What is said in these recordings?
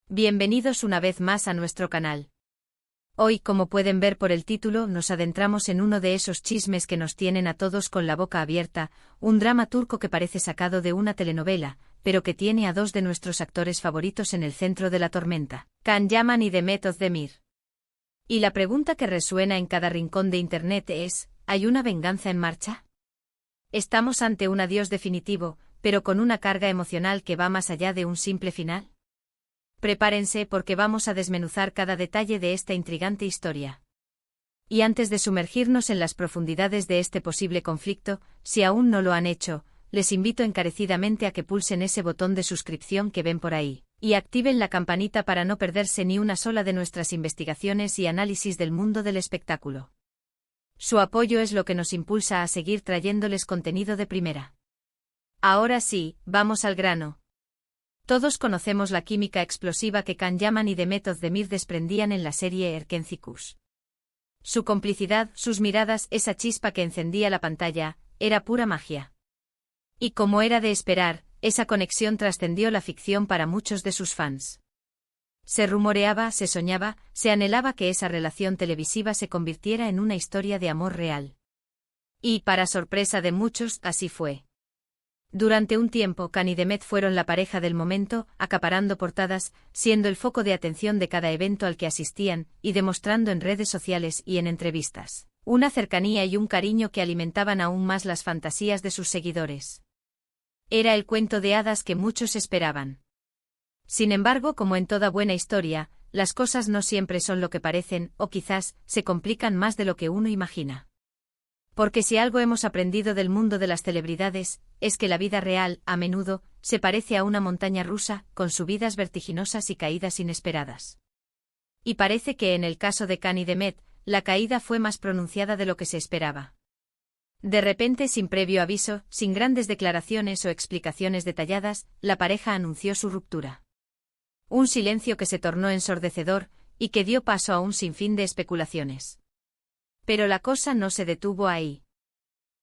Bienvenidos una vez más a nuestro canal. Hoy, como pueden ver por el título, nos adentramos en uno de esos chismes que nos tienen a todos con la boca abierta, un drama turco que parece sacado de una telenovela, pero que tiene a dos de nuestros actores favoritos en el centro de la tormenta, Can Yaman y Demet Özdemir. Y la pregunta que resuena en cada rincón de Internet es, ¿hay una venganza en marcha? ¿Estamos ante un adiós definitivo, pero con una carga emocional que va más allá de un simple final? Prepárense porque vamos a desmenuzar cada detalle de esta intrigante historia. Y antes de sumergirnos en las profundidades de este posible conflicto, si aún no lo han hecho, les invito encarecidamente a que pulsen ese botón de suscripción que ven por ahí, y activen la campanita para no perderse ni una sola de nuestras investigaciones y análisis del mundo del espectáculo. Su apoyo es lo que nos impulsa a seguir trayéndoles contenido de primera. Ahora sí, vamos al grano. Todos conocemos la química explosiva que Can Yaman y Demet Özdemir desprendían en la serie Erkenci. Su complicidad, sus miradas, esa chispa que encendía la pantalla, era pura magia. Y como era de esperar, esa conexión trascendió la ficción para muchos de sus fans. Se rumoreaba, se soñaba, se anhelaba que esa relación televisiva se convirtiera en una historia de amor real. Y, para sorpresa de muchos, así fue. Durante un tiempo Can y Demet fueron la pareja del momento, acaparando portadas, siendo el foco de atención de cada evento al que asistían, y demostrando en redes sociales y en entrevistas una cercanía y un cariño que alimentaban aún más las fantasías de sus seguidores. Era el cuento de hadas que muchos esperaban. Sin embargo, como en toda buena historia, las cosas no siempre son lo que parecen, o quizás, se complican más de lo que uno imagina. Porque si algo hemos aprendido del mundo de las celebridades, es que la vida real, a menudo, se parece a una montaña rusa, con subidas vertiginosas y caídas inesperadas. Y parece que en el caso de Can y Demet, la caída fue más pronunciada de lo que se esperaba. De repente, sin previo aviso, sin grandes declaraciones o explicaciones detalladas, la pareja anunció su ruptura. Un silencio que se tornó ensordecedor, y que dio paso a un sinfín de especulaciones. Pero la cosa no se detuvo ahí.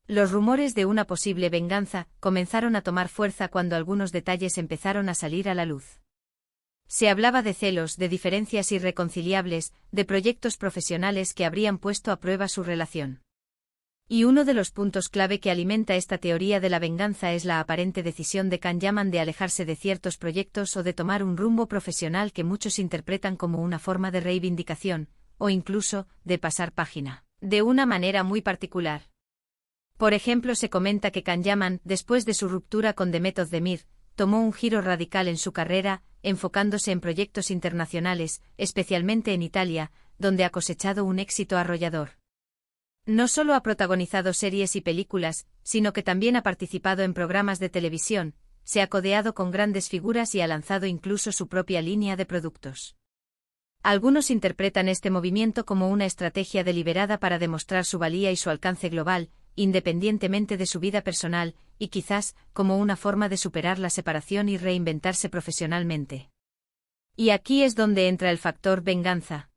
Los rumores de una posible venganza comenzaron a tomar fuerza cuando algunos detalles empezaron a salir a la luz. Se hablaba de celos, de diferencias irreconciliables, de proyectos profesionales que habrían puesto a prueba su relación. Y uno de los puntos clave que alimenta esta teoría de la venganza es la aparente decisión de Can Yaman de alejarse de ciertos proyectos o de tomar un rumbo profesional que muchos interpretan como una forma de reivindicación, o incluso, de pasar página, de una manera muy particular. Por ejemplo, se comenta que Can Yaman, después de su ruptura con Demet Özdemir, tomó un giro radical en su carrera, enfocándose en proyectos internacionales, especialmente en Italia, donde ha cosechado un éxito arrollador. No solo ha protagonizado series y películas, sino que también ha participado en programas de televisión, se ha codeado con grandes figuras y ha lanzado incluso su propia línea de productos. Algunos interpretan este movimiento como una estrategia deliberada para demostrar su valía y su alcance global, independientemente de su vida personal, y quizás, como una forma de superar la separación y reinventarse profesionalmente. Y aquí es donde entra el factor venganza.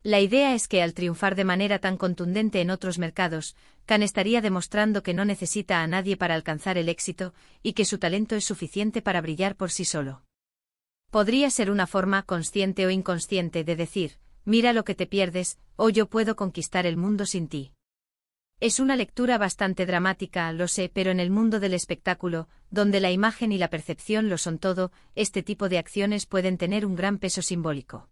La idea es que al triunfar de manera tan contundente en otros mercados, Can estaría demostrando que no necesita a nadie para alcanzar el éxito, y que su talento es suficiente para brillar por sí solo. Podría ser una forma, consciente o inconsciente, de decir, mira lo que te pierdes, o yo puedo conquistar el mundo sin ti. Es una lectura bastante dramática, lo sé, pero en el mundo del espectáculo, donde la imagen y la percepción lo son todo, este tipo de acciones pueden tener un gran peso simbólico.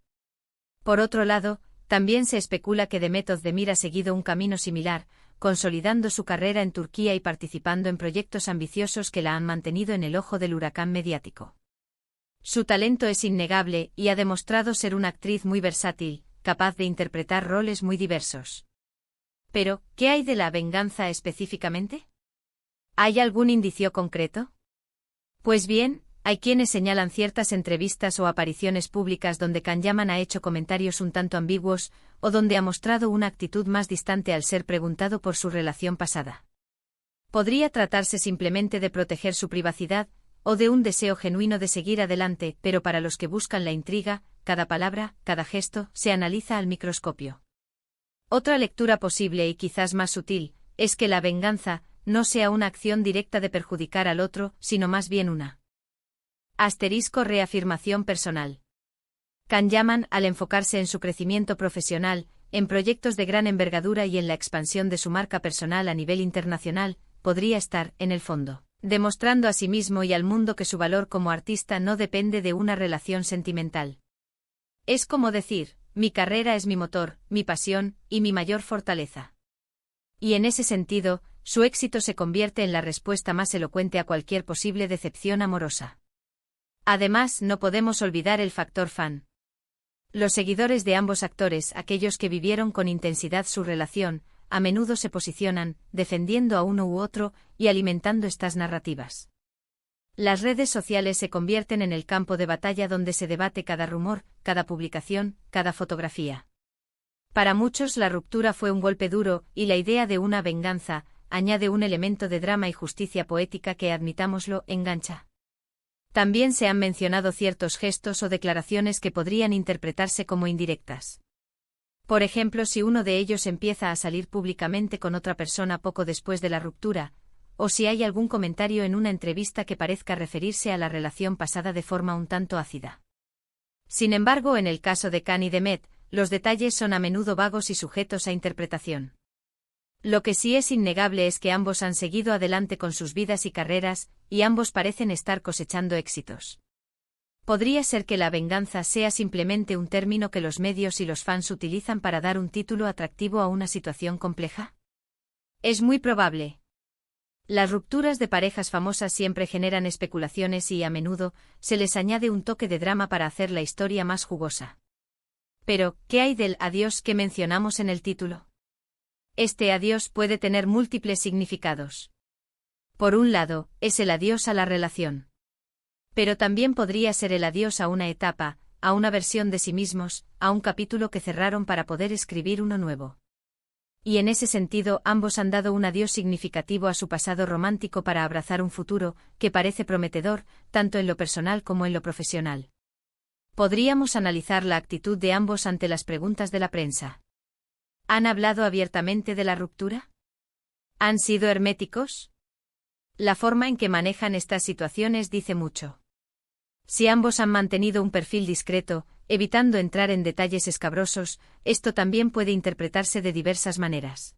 Por otro lado, también se especula que Demet Özdemir ha seguido un camino similar, consolidando su carrera en Turquía y participando en proyectos ambiciosos que la han mantenido en el ojo del huracán mediático. Su talento es innegable y ha demostrado ser una actriz muy versátil, capaz de interpretar roles muy diversos. Pero, ¿qué hay de la venganza específicamente? ¿Hay algún indicio concreto? Pues bien, hay quienes señalan ciertas entrevistas o apariciones públicas donde Can Yaman ha hecho comentarios un tanto ambiguos, o donde ha mostrado una actitud más distante al ser preguntado por su relación pasada. Podría tratarse simplemente de proteger su privacidad, o de un deseo genuino de seguir adelante, pero para los que buscan la intriga, cada palabra, cada gesto, se analiza al microscopio. Otra lectura posible y quizás más sutil, es que la venganza no sea una acción directa de perjudicar al otro, sino más bien una reafirmación personal. Can Yaman, al enfocarse en su crecimiento profesional, en proyectos de gran envergadura y en la expansión de su marca personal a nivel internacional, podría estar, en el fondo, demostrando a sí mismo y al mundo que su valor como artista no depende de una relación sentimental. Es como decir, mi carrera es mi motor, mi pasión, y mi mayor fortaleza. Y en ese sentido, su éxito se convierte en la respuesta más elocuente a cualquier posible decepción amorosa. Además, no podemos olvidar el factor fan. Los seguidores de ambos actores, aquellos que vivieron con intensidad su relación, a menudo se posicionan, defendiendo a uno u otro, y alimentando estas narrativas. Las redes sociales se convierten en el campo de batalla donde se debate cada rumor, cada publicación, cada fotografía. Para muchos la ruptura fue un golpe duro, y la idea de una venganza, añade un elemento de drama y justicia poética que, admitámoslo, engancha. También se han mencionado ciertos gestos o declaraciones que podrían interpretarse como indirectas. Por ejemplo, si uno de ellos empieza a salir públicamente con otra persona poco después de la ruptura, o si hay algún comentario en una entrevista que parezca referirse a la relación pasada de forma un tanto ácida. Sin embargo, en el caso de Can y de Met, los detalles son a menudo vagos y sujetos a interpretación. Lo que sí es innegable es que ambos han seguido adelante con sus vidas y carreras, y ambos parecen estar cosechando éxitos. ¿Podría ser que la venganza sea simplemente un término que los medios y los fans utilizan para dar un título atractivo a una situación compleja? Es muy probable. Las rupturas de parejas famosas siempre generan especulaciones y, a menudo, se les añade un toque de drama para hacer la historia más jugosa. Pero, ¿qué hay del adiós que mencionamos en el título? Este adiós puede tener múltiples significados. Por un lado, es el adiós a la relación. Pero también podría ser el adiós a una etapa, a una versión de sí mismos, a un capítulo que cerraron para poder escribir uno nuevo. Y en ese sentido, ambos han dado un adiós significativo a su pasado romántico para abrazar un futuro que parece prometedor, tanto en lo personal como en lo profesional. Podríamos analizar la actitud de ambos ante las preguntas de la prensa. ¿Han hablado abiertamente de la ruptura? ¿Han sido herméticos? La forma en que manejan estas situaciones dice mucho. Si ambos han mantenido un perfil discreto, evitando entrar en detalles escabrosos, esto también puede interpretarse de diversas maneras.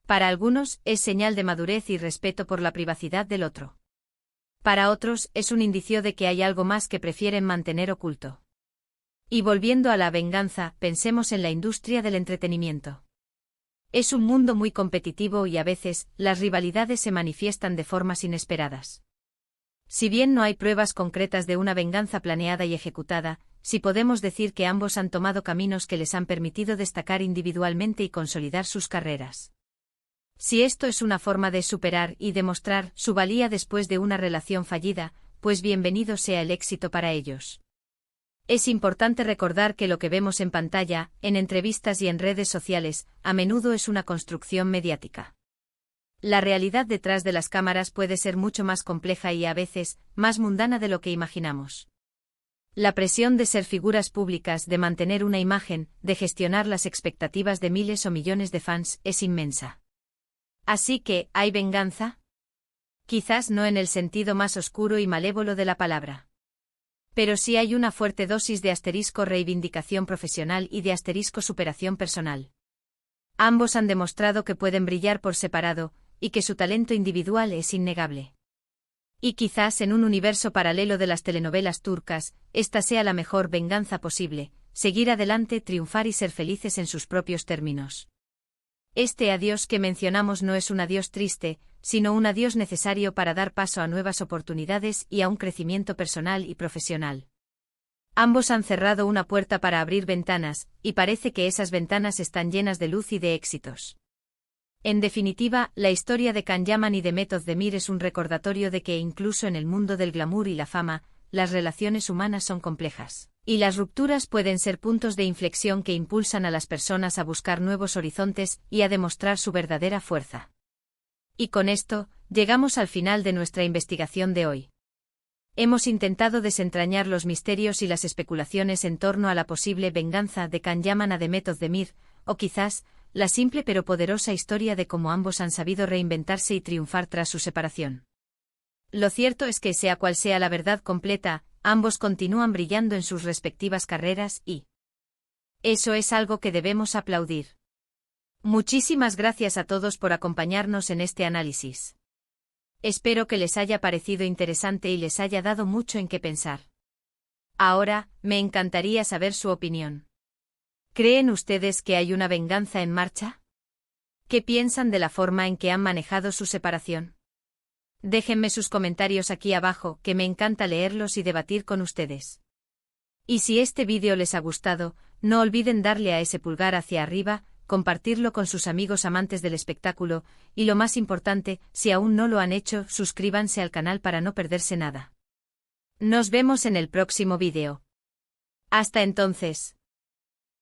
Para algunos, es señal de madurez y respeto por la privacidad del otro. Para otros, es un indicio de que hay algo más que prefieren mantener oculto. Y volviendo a la venganza, pensemos en la industria del entretenimiento. Es un mundo muy competitivo y a veces, las rivalidades se manifiestan de formas inesperadas. Si bien no hay pruebas concretas de una venganza planeada y ejecutada, sí podemos decir que ambos han tomado caminos que les han permitido destacar individualmente y consolidar sus carreras. Si esto es una forma de superar y demostrar su valía después de una relación fallida, pues bienvenido sea el éxito para ellos. Es importante recordar que lo que vemos en pantalla, en entrevistas y en redes sociales, a menudo es una construcción mediática. La realidad detrás de las cámaras puede ser mucho más compleja y a veces, más mundana de lo que imaginamos. La presión de ser figuras públicas, de mantener una imagen, de gestionar las expectativas de miles o millones de fans, es inmensa. Así que, ¿hay venganza? Quizás no en el sentido más oscuro y malévolo de la palabra. Pero sí hay una fuerte dosis de asterisco reivindicación profesional y de asterisco superación personal. Ambos han demostrado que pueden brillar por separado, y que su talento individual es innegable. Y quizás en un universo paralelo de las telenovelas turcas, esta sea la mejor venganza posible, seguir adelante, triunfar y ser felices en sus propios términos. Este adiós que mencionamos no es un adiós triste, sino un adiós necesario para dar paso a nuevas oportunidades y a un crecimiento personal y profesional. Ambos han cerrado una puerta para abrir ventanas, y parece que esas ventanas están llenas de luz y de éxitos. En definitiva, la historia de Can Yaman y de Met Özdemir es un recordatorio de que incluso en el mundo del glamour y la fama, las relaciones humanas son complejas. Y las rupturas pueden ser puntos de inflexión que impulsan a las personas a buscar nuevos horizontes y a demostrar su verdadera fuerza. Y con esto, llegamos al final de nuestra investigación de hoy. Hemos intentado desentrañar los misterios y las especulaciones en torno a la posible venganza de Can Yaman a Met Özdemir, o quizás, la simple pero poderosa historia de cómo ambos han sabido reinventarse y triunfar tras su separación. Lo cierto es que sea cual sea la verdad completa, ambos continúan brillando en sus respectivas carreras y eso es algo que debemos aplaudir. Muchísimas gracias a todos por acompañarnos en este análisis. Espero que les haya parecido interesante y les haya dado mucho en qué pensar. Ahora, me encantaría saber su opinión. ¿Creen ustedes que hay una venganza en marcha? ¿Qué piensan de la forma en que han manejado su separación? Déjenme sus comentarios aquí abajo, que me encanta leerlos y debatir con ustedes. Y si este vídeo les ha gustado, no olviden darle a ese pulgar hacia arriba, compartirlo con sus amigos amantes del espectáculo, y lo más importante, si aún no lo han hecho, suscríbanse al canal para no perderse nada. Nos vemos en el próximo vídeo. Hasta entonces.